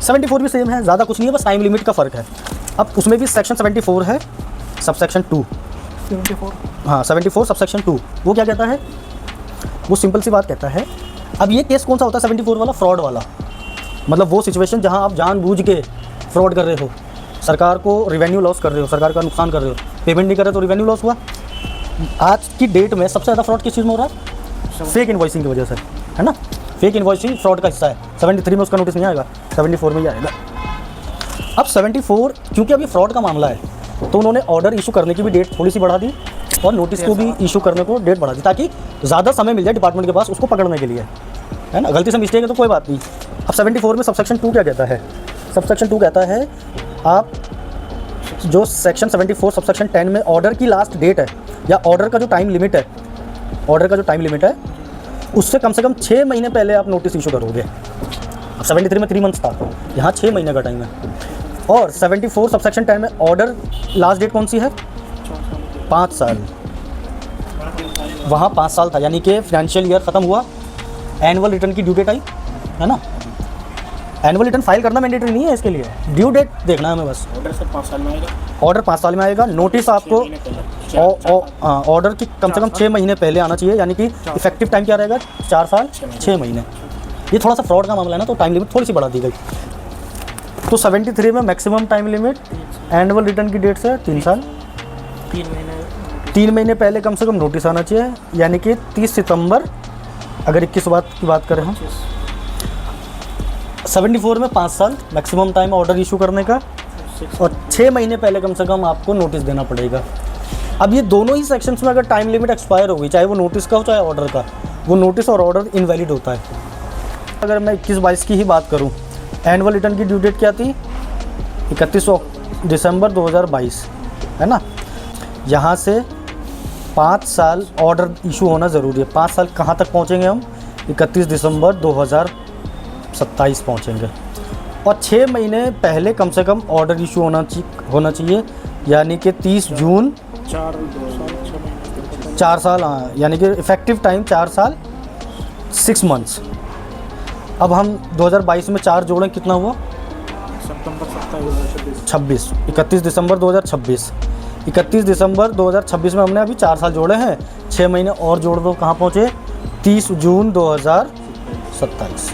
74 भी सेम है, ज़्यादा कुछ नहीं है, बस टाइम लिमिट का फ़र्क है। अब उसमें भी सेक्शन 74 है, सबसेक्शन 2। 74 हाँ 74 सबसेक्शन 2, वो क्या कहता है? वो सिंपल सी बात कहता है। अब ये केस कौन सा होता है 74 वाला? फ्रॉड वाला। मतलब वो सिचुएशन जहाँ आप जानबूझ के फ्रॉड कर रहे हो, सरकार को रिवेन्यू लॉस कर रहे हो, सरकार का नुकसान कर रहे हो, पेमेंट नहीं कर रहे तो रिवेन्यू लॉस हुआ। आज की डेट में सबसे ज़्यादा फ्रॉड किस चीज़ में हो रहा है? फेक इन्वॉइसिंग की वजह से, है ना। फेक इन्वॉइसिंग फ्रॉड का हिस्सा है। 73 में उसका नोटिस नहीं आएगा, 74 में ही आएगा। अब 74 क्योंकि अभी फ्रॉड का मामला है तो उन्होंने ऑर्डर इशू करने की भी डेट थोड़ी सी बढ़ा दी और नोटिस को भी इशू करने को डेट बढ़ा दी, ताकि ज़्यादा समय मिल जाए डिपार्टमेंट के पास उसको पकड़ने के लिए, है ना। गलती से मिस्टेक है तो कोई बात नहीं। अब 74 में सबसेक्शन 2 क्या कहता है? सबसेक्शन 2 कहता है आप जो सेक्शन 74 सबसेक्शन 10 में ऑर्डर की लास्ट डेट है या ऑर्डर का जो टाइम लिमिट है, ऑर्डर का जो टाइम लिमिट है उससे कम से कम 6 महीने पहले आप नोटिस इशू करोगे। अब 73 में 3 मंथ्स था, यहाँ 6 महीने का टाइम है। और 74 सबसेक्शन 10 में ऑर्डर लास्ट डेट कौन सी है? 5 साल। वहाँ 5 साल था, यानी कि फाइनेंशियल ईयर ख़त्म हुआ, एनुअल रिटर्न की ड्यू डेट आई, है ना। एनुअल रिटर्न फाइल करना मैंडेटरी नहीं है, इसके लिए ड्यू डेट देखना है हमें बस। ऑर्डर सर 5 साल में आएगा। ऑर्डर 5 साल में आएगा। नोटिस आपको ऑर्डर की कम से कम 6 महीने पहले आना चाहिए, यानी कि इफेक्टिव टाइम क्या रहेगा? 4 साल 6 महीने। ये थोड़ा सा फ्रॉड का मामला है ना, तो टाइम लिमिट थोड़ी सी बढ़ा दी गई। तो 73 में maximum time limit annual return की डेट से 3 साल, 3 महीने पहले कम से कम नोटिस आना चाहिए, यानी कि 30 सितंबर, अगर 21 की बात करें हम। 74 में 5 साल मैक्सिमम टाइम ऑर्डर इशू करने का और 6 महीने पहले कम से कम आपको नोटिस देना पड़ेगा। अब ये दोनों ही सेक्शंस में अगर टाइम लिमिट एक्सपायर हो गई, चाहे वो नोटिस का हो चाहे ऑर्डर का, वो नोटिस और ऑर्डर इनवैलिड होता है। अगर मैं 21-22 की ही बात करूं, एनुअल रिटर्न की ड्यू डेट क्या थी? 31 दिसंबर 2022, है ना। यहाँ से 5 साल ऑर्डर इशू होना ज़रूरी है। 5 साल कहाँ तक पहुँचेंगे हम? 31 दिसंबर 2027 पहुँचेंगे। और 6 महीने पहले कम से कम ऑर्डर इशू होना चाहिए, यानी कि 30 जून 4 साल, हाँ, यानी कि इफ़ेक्टिव टाइम 4 साल 6 मंथ्स। अब हम 2022 में 4 जोड़ें, कितना हुआ? सितंबर 26, 31 दिसंबर 2026। 31 दिसंबर 2026 में हमने अभी 4 साल जोड़े हैं, 6 महीने और जोड़ दो, कहाँ पहुँचे? 30 जून 2027।